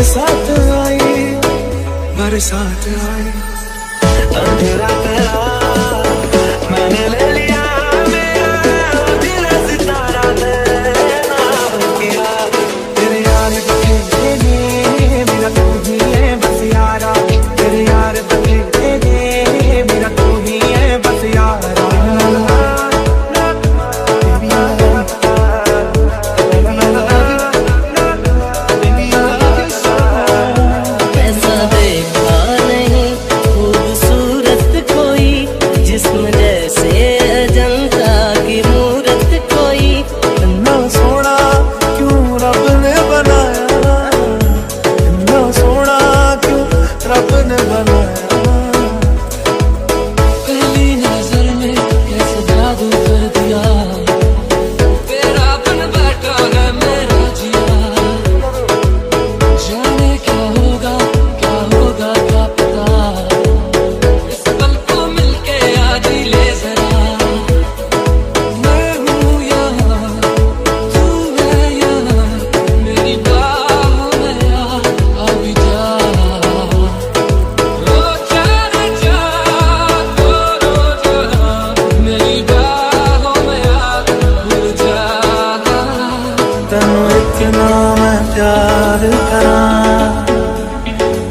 बरसात आई, बरसात आई। अंधेरा तेरा मैंने ले लिया, मेरा दिल सितारा तेरा बन गया। तेरे यार बखेरे मेरा तू ही है बस यारा, तेरे यार बखेरे मेरा तू ही है बस यारा।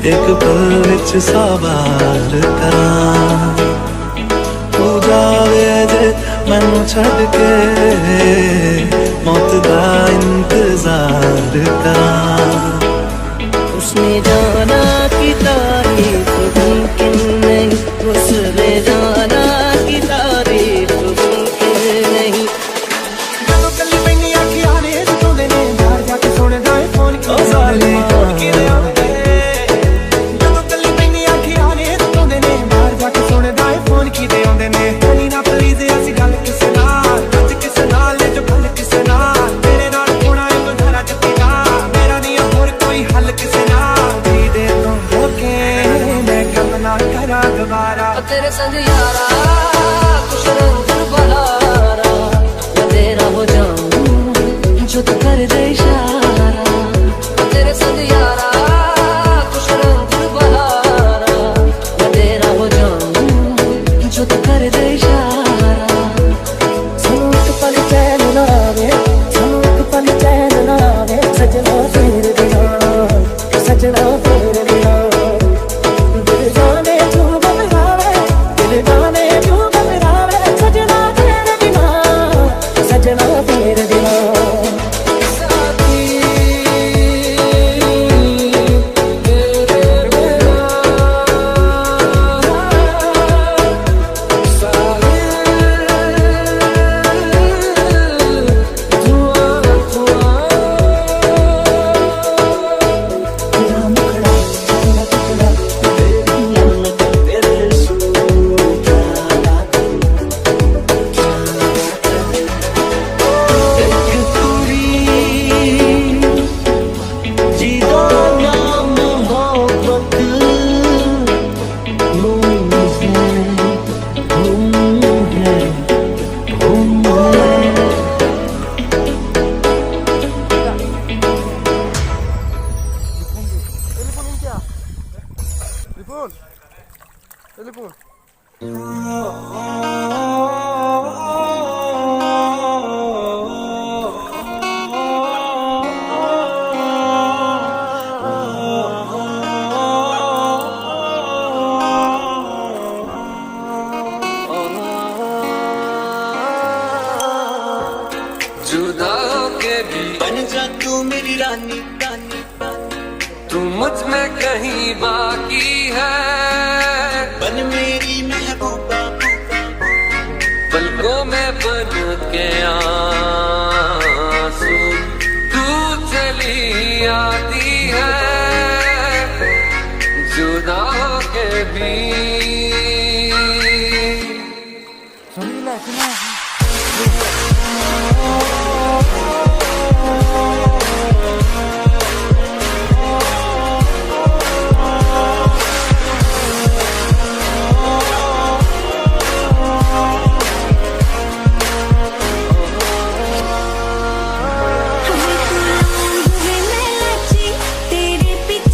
एक पल विच सवार करां, तू जावे जे मैनू छड़ के मौत दा इंतजार करां। उसने जाना कि तारीफ मुमकिन नहीं, उसने जाना कि तारीफ मुमकिन नहीं। ਜਦੋਂ ਕੱਲੀ ਪੈਣੀ ਅੱਖਾਂ ਨੇ ਸੁਣਦੇ ਨੇ ਬਾਹਰ ਜਾ ਕੇ ਸੁਣਦਾ ਏ ਫੋਨ ਕਿਉਂ ਸਾਲੇ ਕਿਵੇਂ ਆਉਂਦੇ। ਜਦੋਂ ਕੱਲੀ ਪੈਣੀ ਅੱਖਾਂ ਨੇ ਸੁਣਦੇ ਨੇ ਬਾਹਰ ਜਾ ਕੇ ਸੁਣਦਾ ਏ ਫੋਨ ਕਿਵੇਂ ਆਉਂਦੇ ਨੇ। ਨਹੀਂ ਨਾ ਪਲੀਜ਼ ਅਸੀਂ ਗੱਲ ਕਿਸੇ ਨਾਲ, ਅੱਜ ਕਿਸੇ ਨਾਲ ਲੈ ਜੋ ਗੱਲ ਕਿਸੇ ਨਾਲ। ਤੇਰੇ ਨਾਲ ਹੋਣਾ ਏ ਗੁਜ਼ਾਰਾ ਜੱਤੀਦਾ, ਮੇਰਾ ਨਹੀਂ ਹੋਰ ਕੋਈ ਹੱਲ ਕਿਸੇ ਨਾਲ। ਜੀ ਦੇ ਤੋਂ ਹੋ ਕੇ ਮੈਂ ਕੰਮ ਨਾ ਕਰਾਂ ਦੁਬਾਰਾ। तेरे संग यारा खुश रंग बहारा, मैं तेरा हो जाऊं जो तू कर दे इशारा। तेरे संग यारा खुश रंग बहारा, मैं तेरा हो जाऊं जो तू कर दे इशारा। सुनो एक पल चैन ना आवे, सुनो एक पल चैन ना आवे, सजना तेरे बिना, सजना तेरे बिना। दिल जाने तू घबरावे, दिल जाने तू घबरावे, सजना तेरे बिना, सजना तेरे बिना। जुदा होके भी बन जा तू मेरी रानी, रानी, तू मुझ में कहीं बाकी है। बन मेरी महबूबा, पलकों में बन के आंसू तू चली आती है। जुदा होके भी तेरे पीछे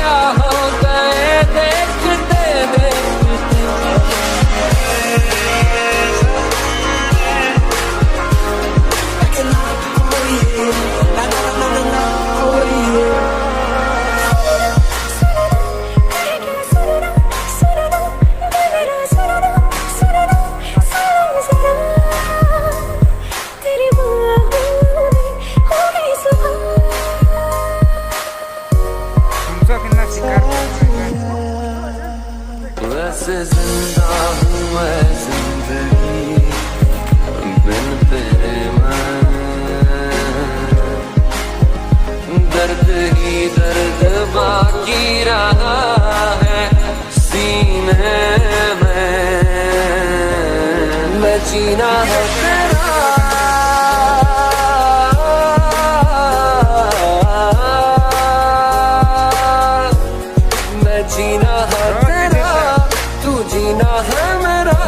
क्या हो गए देखते देखते। वैसे जिंदा हूँ मैं जिंदगी बिन तेरे मैं, दर्द ही दर्द बाकी रहा है सीने में। मैं जीना है तेरा, मैं जीना है तेरा, तू जीना है मेरा।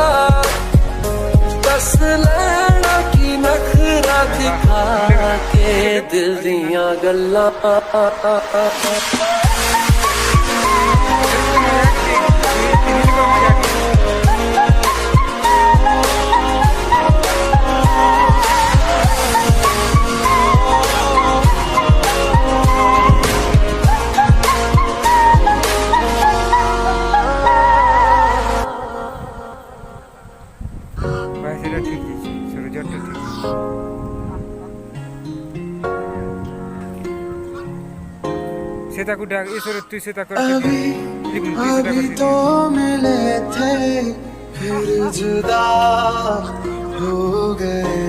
बस लैला की नखरा दिखा के दिल दियां गल्लां। সেটা কুটা ঈশ্বর তুই সেটা কর अभी तो मिले थे फिर जुदा हो गए।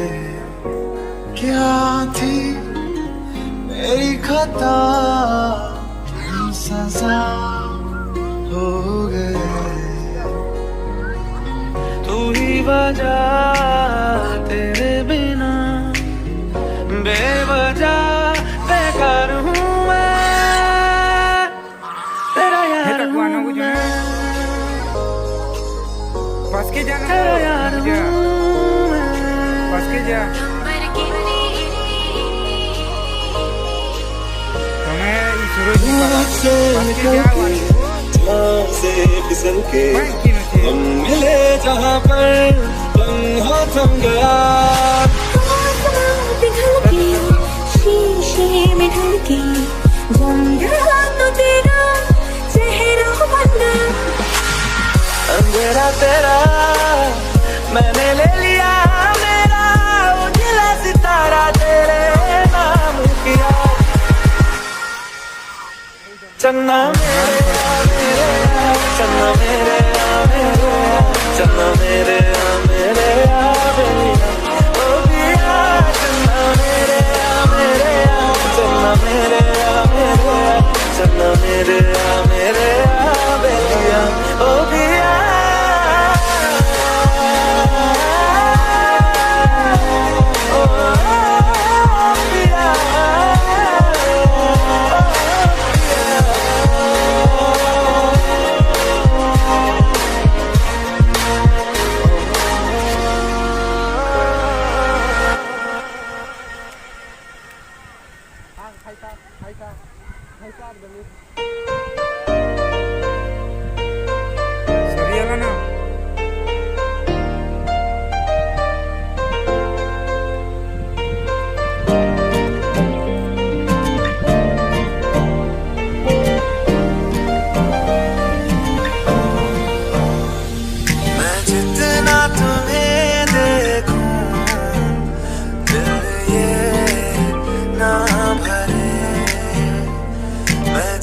क्या थी मेरी खता सजा हो गए। तू ही वजह तेरे बिना बेवजह बेकार हूँ पास के जाना पास के जा तुम्हें सूरज से फिसल के हम मिले जहाँ पर लम्हा थम गया। शीशे में ढलके जम गया तो तेरा चेहरा बन गया। अंधेरा तेरा मैंने ले लिया मेरा, उजला सितारा तेरे नाम किया। चन्ना मेरे चन्ना मेरे चन्ना मेरे मेरे ओ पिया। चन्ना मेरे चन्ना मेरे चन्ना मेरे बेलिया ओ पिया।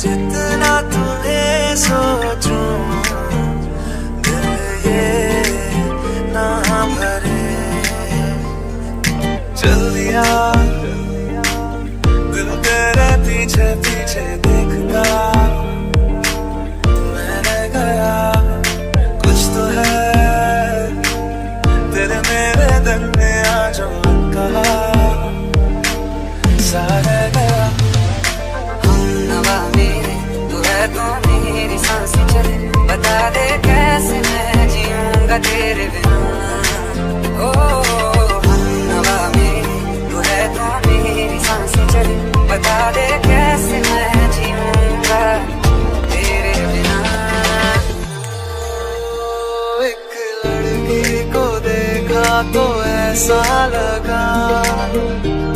जितना तुम्हें सोचूं दिल ये ना भरे। चल दिया दिल तेरे पीछे पीछे देखता मैं रह गया। कुछ तो है तेरे मेरे दिल में आज कहा सा रह गया। तो मेरी सांसें चले बता दे कैसे मैं जीऊंगा तेरे बिना। ओ हवा मेरी तू है तो मेरी सांसें चले बता दे कैसे मैं तो ऐसा लगा